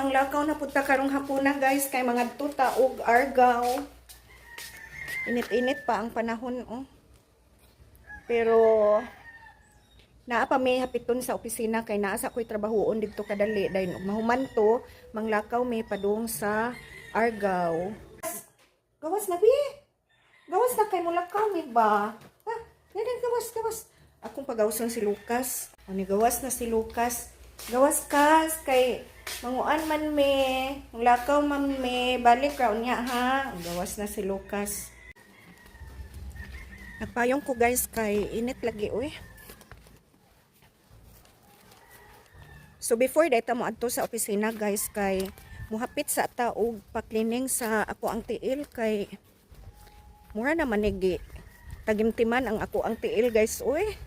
manglakaw na punta karong hapuna guys kay mga tuta og argaw. Init-init pa ang panahon oh. Pero naa pa may hapiton sa opisina kay naa sa ko'y trabahoon dito kadali dayon ug mahuman to manglakaw may padung sa argaw. Gawas na bi. Gawas na kay mulakaw mi ba? Ha? Yan gawas. Akong pagawson si Lucas. Ani gawas na si Lucas. Gawas kas kay manguan man me, lakaw man me, balik raw niya ha. Gawas na si Lucas. Nagpayong ko guys kay init lagi uy. So before data mo adto sa opisina guys kay muhapit sa taog pa-cleaning sa ako ang tiil kay mura naman nigi tagimtiman ang ako ang tiil guys uy.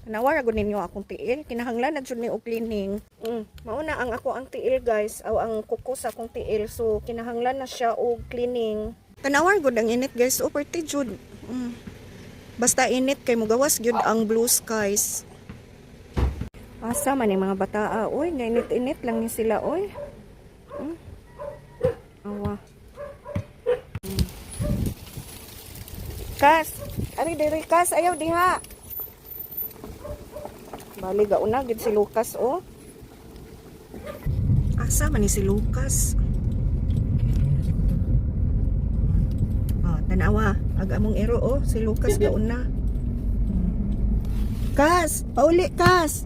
Nawara gud ninyo akong tiil, kinahanglan na jud ni og cleaning. Mauna ang ako ang tiil guys, aw ang kuko sa akong tiil, so kinahanglan na siya og cleaning. Tanawar gud ang init guys, perti jud. Basta init kay mugawas gyud ang blue skies. Asa man yung mga bataa, oy, init-init lang ni sila oy. Awa. Kas, ari diri kas, ayaw diha. Bali gauna gid si Lucas oh. Asa man ni si Lucas? Oh, tanawa, aga mong ero oh, si Lucas gauna. Kas, pauli kas.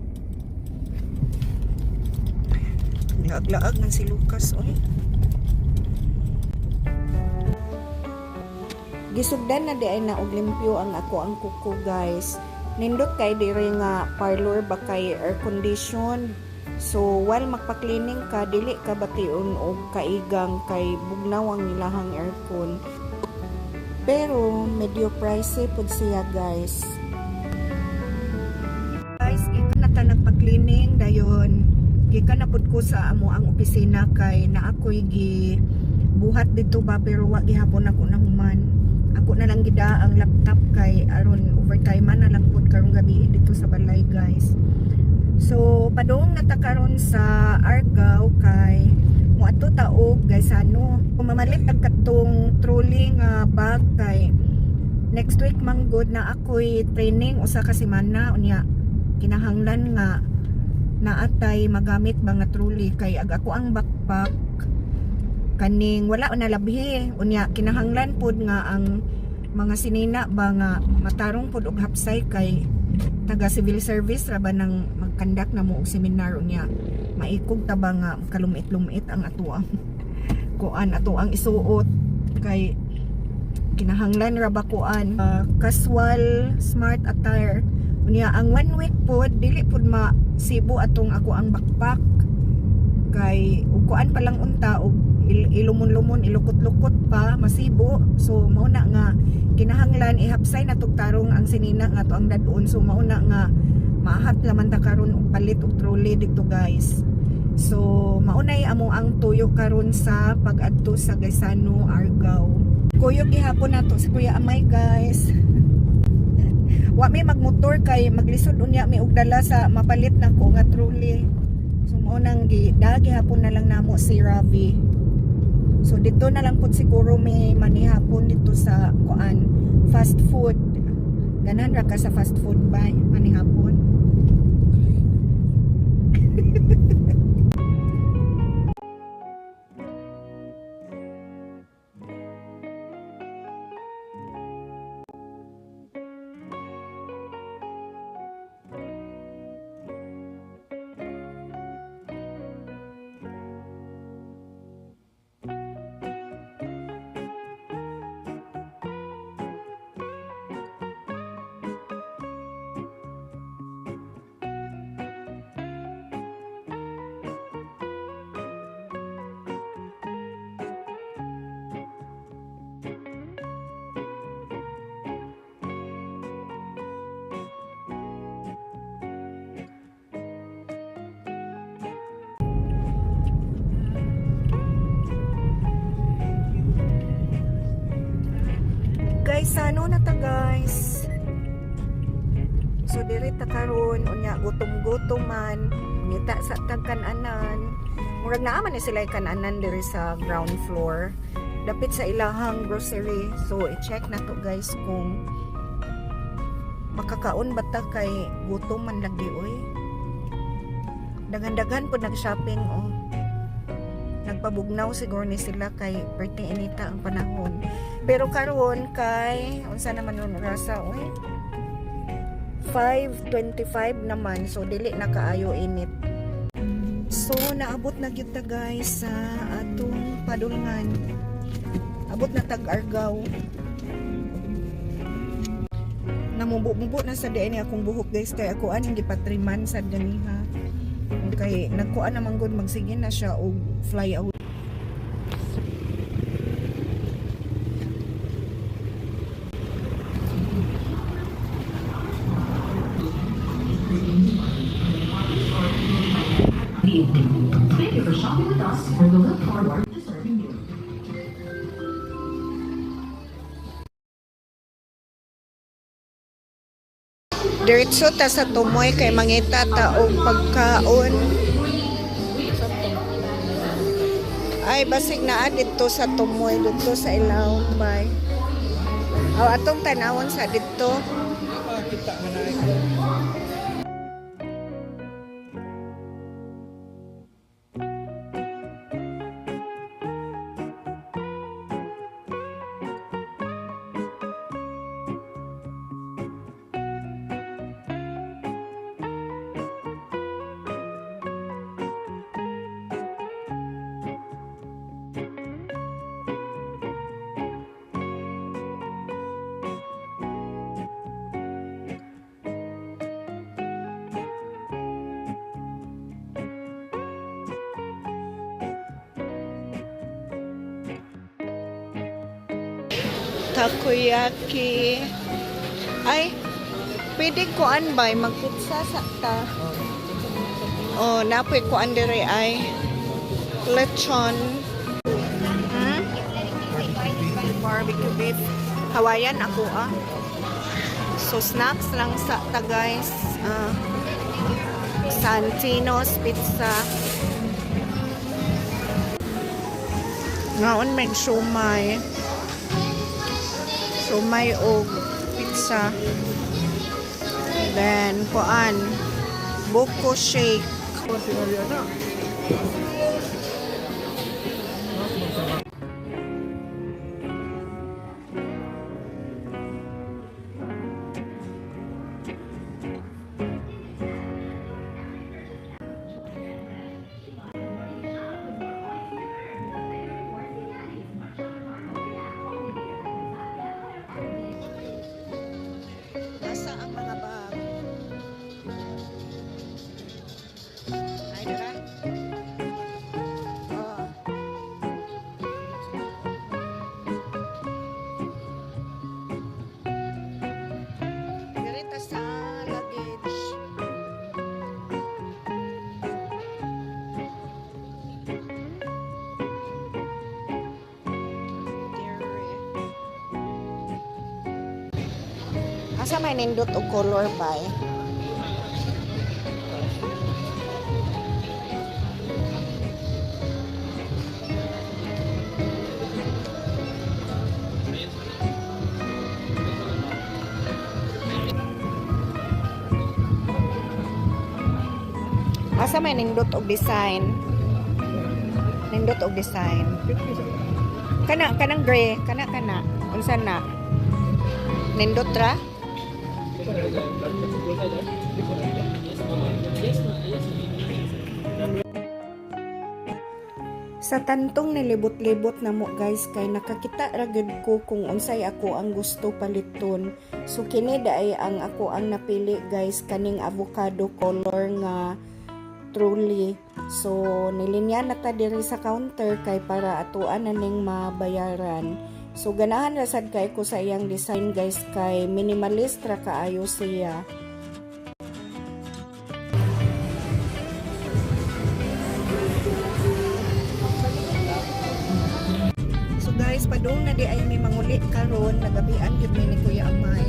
Laag-laag man si Lucas oh. Gisugdan na di ay na og limpyo ang ako ang kuko guys. Nindot kay diri nga parlor ba kay air condition. So while magpa-cleaning ka dili ka bation og kaigang kay bugnaw ang ilahang aircon. Pero medyo pricey pud siya guys. Guys, ito na ta nagpa-cleaning dayon. Gikan na pud ko sa amo ang opisina kay na ako'y buhat dito ba pero wa gihapon ako nahuman. Ako na lang gida ang laptop kay aron overtime na lang pud karong gabi dito sa balay guys. So padung natakaron sa Argao kay moadto taog guys ano. Mamalit ang katong trolley nga bag kay next week manggod na ako'y training usa ka semana unya kinahanglan nga naatay magamit mga trolley kay ako ang backpack kaning wala na labhi unya kinahanglan pud nga ang mga sinina ba nga matarong pud og hapsay kay taga civil service ra ba nang magkandak na mo og seminar unya maikog ta ba nga kalumit-lumit ang ato ang kuan ato ang isuot kay kinahanglan ra ba kuan casual smart attire unya ang 1 week pod dili pud masibo atong ako ang backpack kay ug kuan pa lang unta og ilumon-lumon ilukot-lukot pa masibo so mao na nga kinahanglan ihapsay na tugtarong ang sinina nga to ang dadon so mao na nga maahat laman ta karon og palit og trolley dito guys so mao nay amo ang tuyo karon sa pag-adto sa Gaisano Argao kuyog gihapon nato si Kuya Amay guys wa may magmotor kay maglisod unya mi og dala sa mapalit na ko nga trolley so mao nang gidagi hapon na lang namo si Ravi. So dito na lang po siguro may manihapon dito sa kuan fast food. Ganan ra ka sa fast food ba manihapon? Gaisano na ta guys. So diri ta karon unya gutom-gutom man ngita sa tagkan-anan. murag naaman ni sila kananan diri sa ground floor. Dapit sa ilahang grocery. So i-check na to guys kung makakaon ba ta kay gutom man lagi oy. Dagan-dagan po nag-shopping oh. Nagpabugnaw siguro ni sila kay perti inita ang panahon. Pero karon kay unsa naman nun rasa oy? 5:25 naman. So dili na kaayo init. So naabot na gyud ta guys sa atong padulngan. Abot na tag-Argao. Namubo-mubo na sa diin akong buhok guys kay ako aning gipatriman sa daniha. Kay nagkuan naman gud magsige na siya og fly out. Thank you for shopping with us. We will look forward to serving you. Diretso ta sa tumoy kay mangita ta og pagkaon. Ay basig naa dito sa tumoy dito sa ilawom bay. Aw atong tanawon sa dito. Kita manay. Takoyaki. Ay, pwede kuan ba magpizza sakta? Oh, napoy kuan dire ay lechon. Barbecue beef. Hawaiian ako ah. So snacks lang sakta guys. Santino's pizza. Ngaon may siomai. So may og pizza. Then kuan buko shake. Nasa ang mga bag? Ay, dira? Oh. Dirita sa luggage. Asa may nindot o color ba eh? Asa may nindot og design? Nindot og design. Kanang gray, kana. Unsa na? Nindot ra? Sa tantong nilibot-libot na mo guys kay nakakita ra gid ko kung unsay ako ang gusto paliton. So kini daay ang ako ang napili guys kaning avocado color nga truly. So nilinya na ta diri sa counter kay para atuan na ning mabayaran. So ganahan ra sad kay ko sa iyang design guys kay minimalist ra kaayo siya. So guys, padung na di ay may manguli karon nagabian gyud ni Kuya Amay.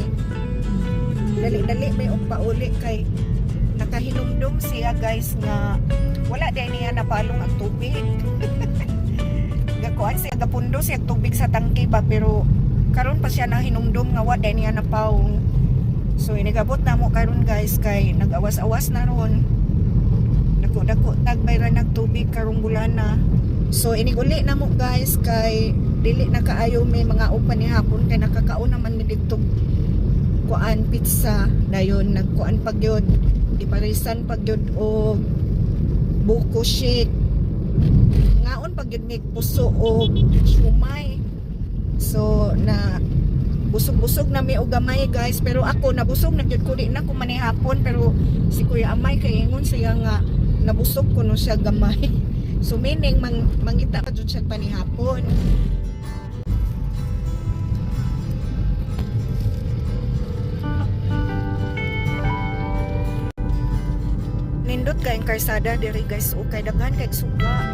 Dali-dali may og pauli kay nakahinumdum siya guys nga wala din niya napalong ang tubig. Gakuan siya gapundo siya tubig sa tangke ba pero karon pa siya na hinumdum nga wa din niya napawong. So inigabot na mo karon guys kay nag-awas-awas na ron. Dako-dako tagbayra nagtubig karong bulana. So iniguli na mo guys kay dili na kaayo may mga upan ni hapon kay nakakaon naman mi dito kuan pizza dayon nagkuan pagyod di parisan pagyod og buko shake ngaon pagyod mi puso og shumay. So na busog-busog na mi og gamay guys pero ako nabusog na gyud ko di na ko manihapon pero si Kuya Amay kay ingon siya nga nabusog ko no siya gamay. So meaning mangita ka jud siya panihapon. Nindot kay ang karsada diri guys o kay daghan kay suga.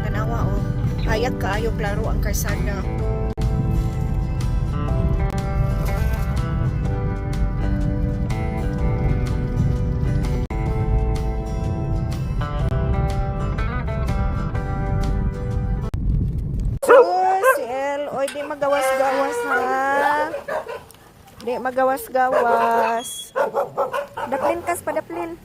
Tanawa o hayag kaayo klaro ang karsada. Oy, di magawas-gawas ha. Di magawas-gawas. Daplin kas pa daplin.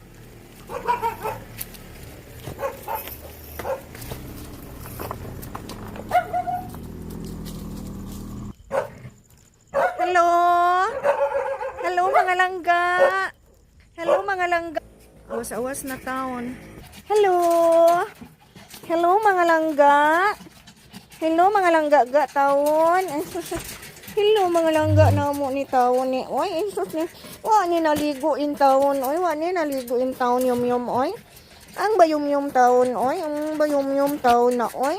Hello. Hello mga langga. Hello mga langga. Awas-awas na taon. Hello. Hello mga langga. Hello mga langga ga taon. Hello mga langga na mo ni taon ni. Oy, insus ni. Wa ni naligo in taon. Oy, wa ni naligo in taon yum yum oy. Ang bayum yum taon oy. Ang bayum yum taon na oy.